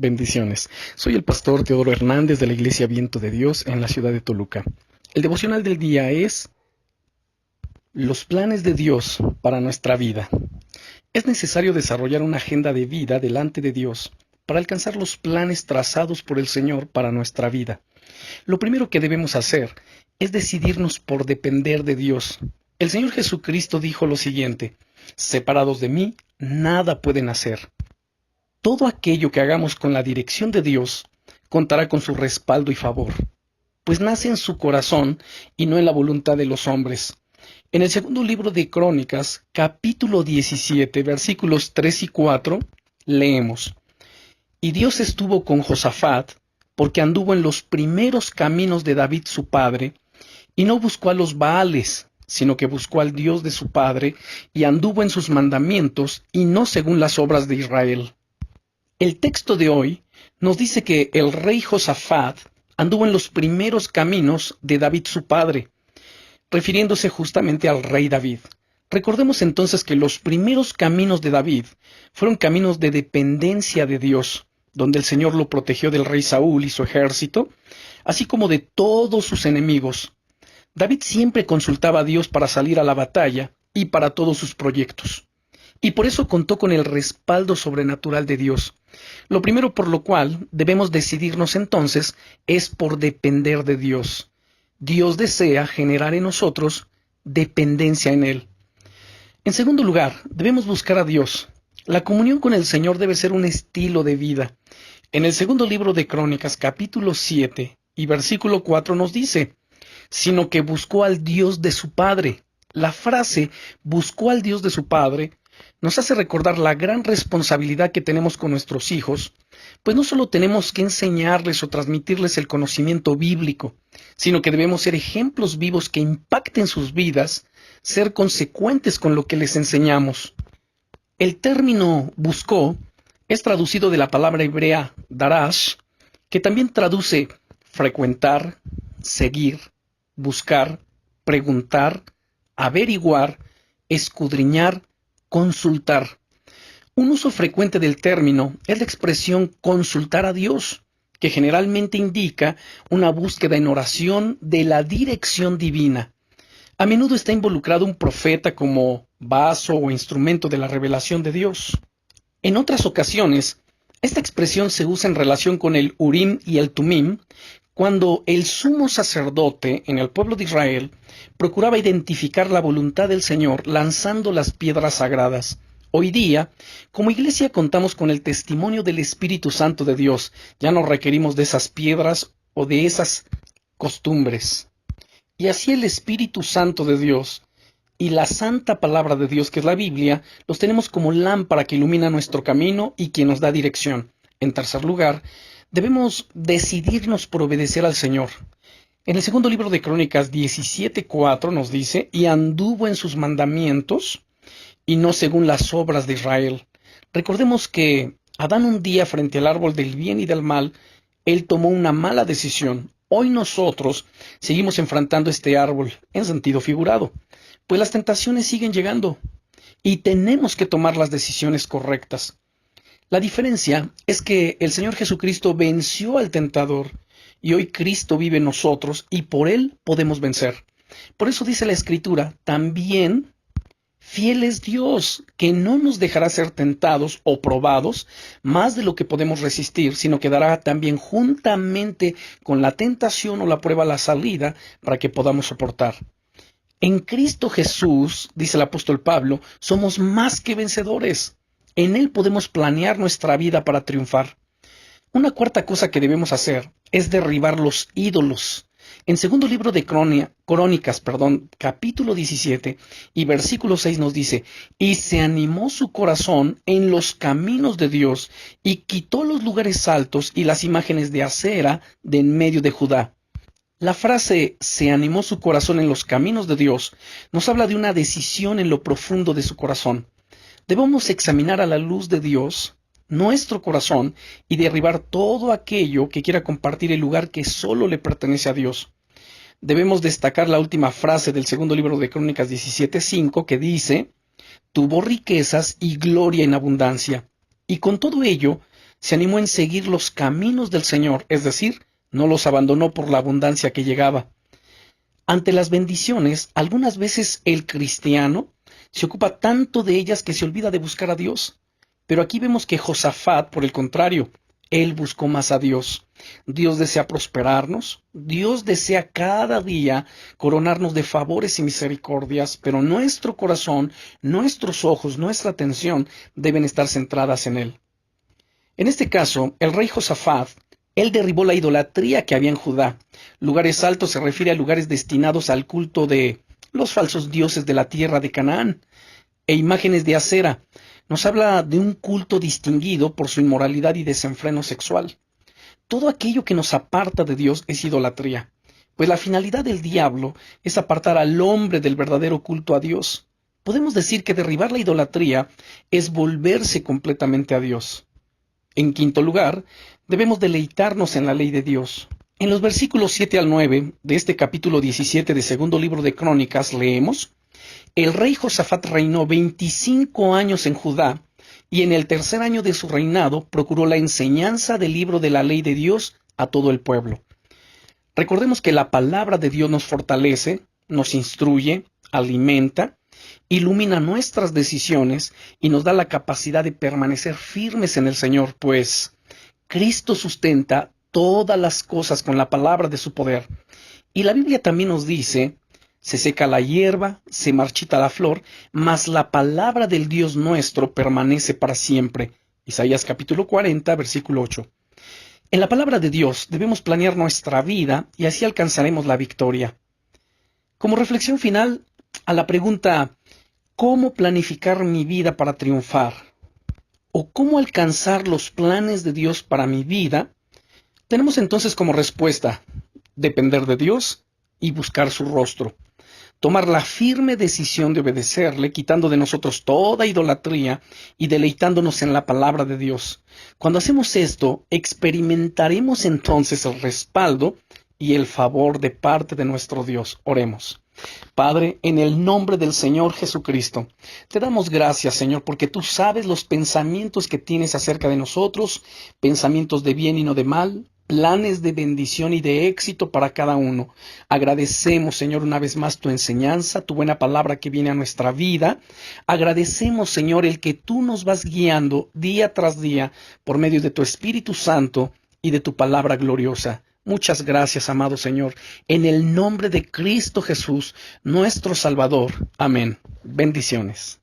Bendiciones. Soy el pastor Teodoro Hernández de la Iglesia Viento de Dios en la ciudad de Toluca. El devocional del día es los planes de Dios para nuestra vida. Es necesario desarrollar una agenda de vida delante de Dios para alcanzar los planes trazados por el Señor para nuestra vida. Lo primero que debemos hacer es decidirnos por depender de Dios. El Señor Jesucristo dijo lo siguiente: separados de mí, nada pueden hacer. Todo aquello que hagamos con la dirección de Dios contará con su respaldo y favor, pues nace en su corazón y no en la voluntad de los hombres. En el segundo libro de Crónicas, capítulo 17, versículos 3 y 4, leemos: Y Dios estuvo con Josafat, porque anduvo en los primeros caminos de David su padre, y no buscó a los Baales, sino que buscó al Dios de su padre, y anduvo en sus mandamientos, y no según las obras de Israel. El texto de hoy nos dice que el rey Josafat anduvo en los primeros caminos de David su padre, refiriéndose justamente al rey David. Recordemos entonces que los primeros caminos de David fueron caminos de dependencia de Dios, donde el Señor lo protegió del rey Saúl y su ejército, así como de todos sus enemigos. David siempre consultaba a Dios para salir a la batalla y para todos sus proyectos, y por eso contó con el respaldo sobrenatural de Dios. Lo primero por lo cual debemos decidirnos entonces es por depender de Dios. Dios desea generar en nosotros dependencia en Él. En segundo lugar, debemos buscar a Dios. La comunión con el Señor debe ser un estilo de vida. En el segundo libro de Crónicas, capítulo 7 y versículo 4 nos dice: sino que buscó al Dios de su padre. La frase buscó al Dios de su padre nos hace recordar la gran responsabilidad que tenemos con nuestros hijos, pues no solo tenemos que enseñarles o transmitirles el conocimiento bíblico, sino que debemos ser ejemplos vivos que impacten sus vidas, ser consecuentes con lo que les enseñamos. El término buscó es traducido de la palabra hebrea darash, que también traduce frecuentar, seguir, buscar, preguntar, averiguar, escudriñar, consultar. Un uso frecuente del término es la expresión consultar a Dios, que generalmente indica una búsqueda en oración de la dirección divina. A menudo está involucrado un profeta como vaso o instrumento de la revelación de Dios. En otras ocasiones, esta expresión se usa en relación con el Urim y el Tumim, cuando el sumo sacerdote en el pueblo de Israel procuraba identificar la voluntad del Señor lanzando las piedras sagradas. Hoy día, como iglesia, contamos con el testimonio del Espíritu Santo de Dios. Ya no requerimos de esas piedras o de esas costumbres. Y así el Espíritu Santo de Dios y la santa palabra de Dios, que es la Biblia, los tenemos como lámpara que ilumina nuestro camino y que nos da dirección. En tercer lugar, debemos decidirnos por obedecer al Señor. En el segundo libro de Crónicas 17:4 nos dice: y anduvo en sus mandamientos y no según las obras de Israel. Recordemos que Adán, un día frente al árbol del bien y del mal, él tomó una mala decisión. Hoy nosotros seguimos enfrentando este árbol en sentido figurado, pues las tentaciones siguen llegando y tenemos que tomar las decisiones correctas. La diferencia es que el Señor Jesucristo venció al tentador y hoy Cristo vive en nosotros y por Él podemos vencer. Por eso dice la Escritura: también fiel es Dios, que no nos dejará ser tentados o probados más de lo que podemos resistir, sino que dará también juntamente con la tentación o la prueba la salida para que podamos soportar. En Cristo Jesús, dice el apóstol Pablo, somos más que vencedores. En Él podemos planear nuestra vida para triunfar. Una cuarta cosa que debemos hacer es derribar los ídolos. En segundo libro de Crónicas, capítulo 17 y versículo 6 nos dice: y se animó su corazón en los caminos de Dios y quitó los lugares altos y las imágenes de acera de en medio de Judá. La frase "se animó su corazón en los caminos de Dios" nos habla de una decisión en lo profundo de su corazón. Debemos examinar a la luz de Dios nuestro corazón y derribar todo aquello que quiera compartir el lugar que solo le pertenece a Dios. Debemos destacar la última frase del segundo libro de Crónicas 17:5, que dice: tuvo riquezas y gloria en abundancia, y con todo ello se animó en seguir los caminos del Señor, es decir, no los abandonó por la abundancia que llegaba. Ante las bendiciones, algunas veces el cristiano se ocupa tanto de ellas que se olvida de buscar a Dios. Pero aquí vemos que Josafat, por el contrario, él buscó más a Dios. Dios desea prosperarnos, Dios desea cada día coronarnos de favores y misericordias, pero nuestro corazón, nuestros ojos, nuestra atención deben estar centradas en Él. En este caso, el rey Josafat, él derribó la idolatría que había en Judá. Lugares altos se refiere a lugares destinados al culto de los falsos dioses de la tierra de Canaán e imágenes de acera. Nos habla de un culto distinguido por su inmoralidad y desenfreno sexual. Todo aquello que nos aparta de Dios es idolatría, pues la finalidad del diablo es apartar al hombre del verdadero culto a Dios. Podemos decir que derribar la idolatría es volverse completamente a Dios. En quinto lugar, debemos deleitarnos en la ley de Dios. En los versículos 7 al 9 de este capítulo 17 de segundo libro de Crónicas leemos: El rey Josafat reinó 25 años en Judá, y en el tercer año de su reinado procuró la enseñanza del libro de la ley de Dios a todo el pueblo. Recordemos que la palabra de Dios nos fortalece, nos instruye, alimenta, ilumina nuestras decisiones y nos da la capacidad de permanecer firmes en el Señor, pues Cristo sustenta todas las cosas con la palabra de su poder. Y la Biblia también nos dice: se seca la hierba, se marchita la flor, mas la palabra del Dios nuestro permanece para siempre. Isaías capítulo 40, versículo 8. En la palabra de Dios debemos planear nuestra vida y así alcanzaremos la victoria. Como reflexión final a la pregunta ¿cómo planificar mi vida para triunfar? ¿O cómo alcanzar los planes de Dios para mi vida? Tenemos entonces como respuesta depender de Dios y buscar su rostro. Tomar la firme decisión de obedecerle, quitando de nosotros toda idolatría y deleitándonos en la palabra de Dios. Cuando hacemos esto, experimentaremos entonces el respaldo y el favor de parte de nuestro Dios. Oremos. Padre, en el nombre del Señor Jesucristo, te damos gracias, Señor, porque tú sabes los pensamientos que tienes acerca de nosotros, pensamientos de bien y no de mal, planes de bendición y de éxito para cada uno. Agradecemos, Señor, una vez más tu enseñanza, tu buena palabra que viene a nuestra vida. Agradecemos, Señor, el que tú nos vas guiando día tras día por medio de tu Espíritu Santo y de tu palabra gloriosa. Muchas gracias, amado Señor, en el nombre de Cristo Jesús, nuestro Salvador. Amén. Bendiciones.